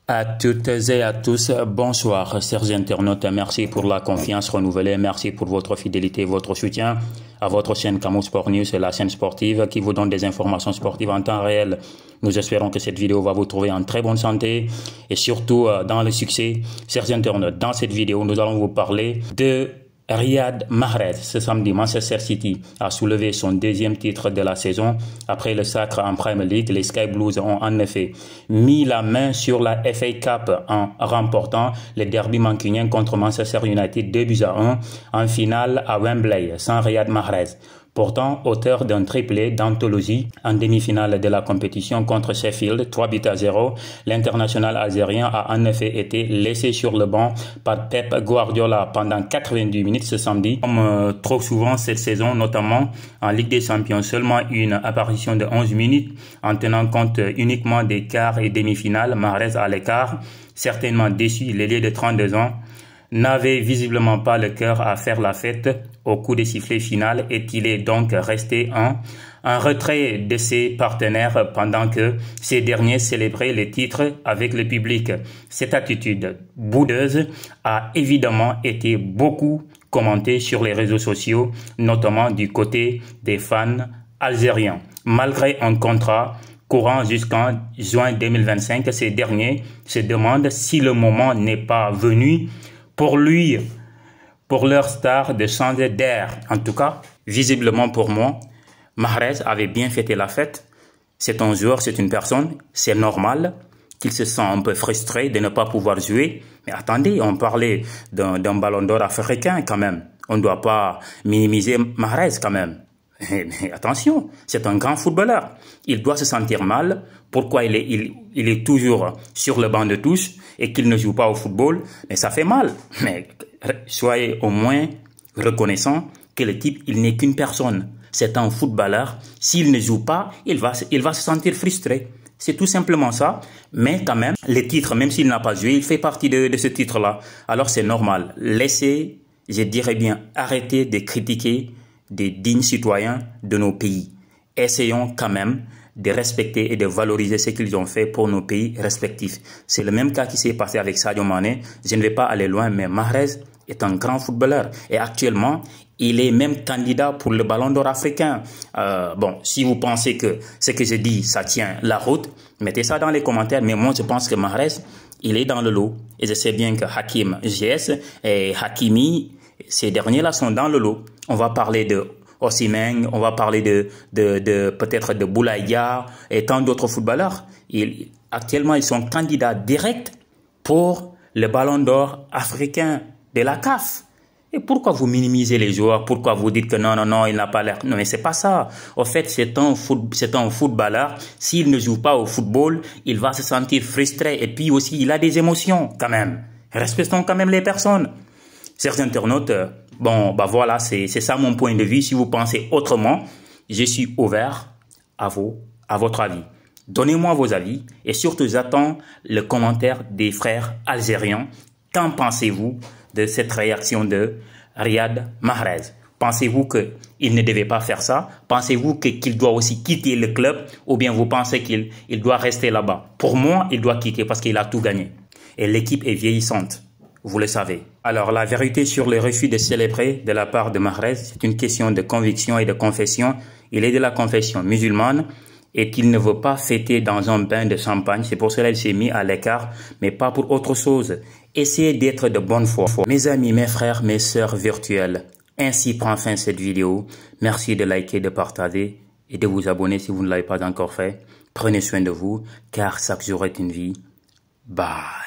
À toutes et à tous, bonsoir, chers internautes. Merci pour la confiance renouvelée. Merci pour votre fidélité et votre soutien à votre chaîne Kamou Sport News, la chaîne sportive qui vous donne des informations sportives en temps réel. Nous espérons que cette vidéo va vous trouver en très bonne santé et surtout dans le succès. Chers internautes, dans cette vidéo, nous allons vous parler de Riyad Mahrez. Ce samedi, Manchester City a soulevé son deuxième titre de la saison. Après le sacre en Premier League, les Sky Blues ont en effet mis la main sur la FA Cup en remportant le derby mancunien contre Manchester United 2-1 en finale à Wembley sans Riyad Mahrez. Pourtant, auteur d'un triplé d'anthologie en demi-finale de la compétition contre Sheffield, 3-0, l'international algérien a en effet été laissé sur le banc par Pep Guardiola pendant 90 minutes ce samedi. Comme trop souvent cette saison, notamment en Ligue des Champions, seulement une apparition de 11 minutes en tenant compte uniquement des quarts et demi-finales. Mahrez à l'écart, certainement déçu, l'ailier de 32 ans, n'avait visiblement pas le cœur à faire la fête au coup des sifflets final et il est donc resté en retrait de ses partenaires pendant que ces derniers célébraient les titres avec le public. Cette attitude boudeuse a évidemment été beaucoup commentée sur les réseaux sociaux, notamment du côté des fans algériens. Malgré un contrat courant jusqu'en juin 2025, ces derniers se demandent si le moment n'est pas venu pour leur star de changer d'air. En tout cas, visiblement pour moi, Mahrez avait bien fêté la fête. C'est un joueur, c'est une personne, c'est normal qu'il se sent un peu frustré de ne pas pouvoir jouer. Mais attendez, on parlait d'un ballon d'or africain quand même. On ne doit pas minimiser Mahrez quand même. Mais attention, c'est un grand footballeur. Il doit se sentir mal. Pourquoi il est toujours sur le banc de touche et qu'il ne joue pas au football? Mais ça fait mal. Mais soyez au moins reconnaissant que le type, il n'est qu'une personne. C'est un footballeur. S'il ne joue pas, il va se sentir frustré. C'est tout simplement ça. Mais quand même, les titres, même s'il n'a pas joué, il fait partie de ce titre-là. Alors c'est normal. Laissez, je dirais bien, arrêtez de critiquer des dignes citoyens de nos pays. Essayons quand même de respecter et de valoriser ce qu'ils ont fait pour nos pays respectifs. C'est le même cas qui s'est passé avec Sadio Mané. Je ne vais pas aller loin, mais Mahrez est un grand footballeur. Et actuellement, il est même candidat pour le ballon d'or africain. Bon, si vous pensez que ce que je dis, ça tient la route, mettez ça dans les commentaires. Mais moi, je pense que Mahrez, il est dans le lot. Et je sais bien que Hakim GS et Hakimi, ces derniers-là sont dans le lot. On va parler de Osimhen, on va parler peut-être de Boulaïa et tant d'autres footballeurs. Actuellement, ils sont candidats directs pour le ballon d'or africain de la CAF. Et pourquoi vous minimisez les joueurs? Pourquoi vous dites que non, il n'a pas l'air? Non, mais c'est pas ça. Au fait, c'est un footballeur. S'il ne joue pas au football, il va se sentir frustré. Et puis aussi, il a des émotions quand même. Respectons quand même les personnes. Chers internautes, bon, bah voilà, c'est ça mon point de vue. Si vous pensez autrement, je suis ouvert à votre avis. Donnez-moi vos avis et surtout j'attends le commentaire des frères algériens. Qu'en pensez-vous de cette réaction de Riyad Mahrez? Pensez-vous qu'il ne devait pas faire ça? Pensez-vous qu'il doit aussi quitter le club? Ou bien vous pensez qu'il doit rester là-bas? Pour moi, il doit quitter parce qu'il a tout gagné. Et l'équipe est vieillissante. Vous le savez. Alors, la vérité sur le refus de célébrer de la part de Mahrez, c'est une question de conviction et de confession. Il est de la confession musulmane et qu'il ne veut pas fêter dans un bain de champagne. C'est pour cela qu'il s'est mis à l'écart, mais pas pour autre chose. Essayez d'être de bonne foi. Mes amis, mes frères, mes sœurs virtuelles, ainsi prend fin cette vidéo. Merci de liker, de partager et de vous abonner si vous ne l'avez pas encore fait. Prenez soin de vous, car chaque jour est une vie. Bye.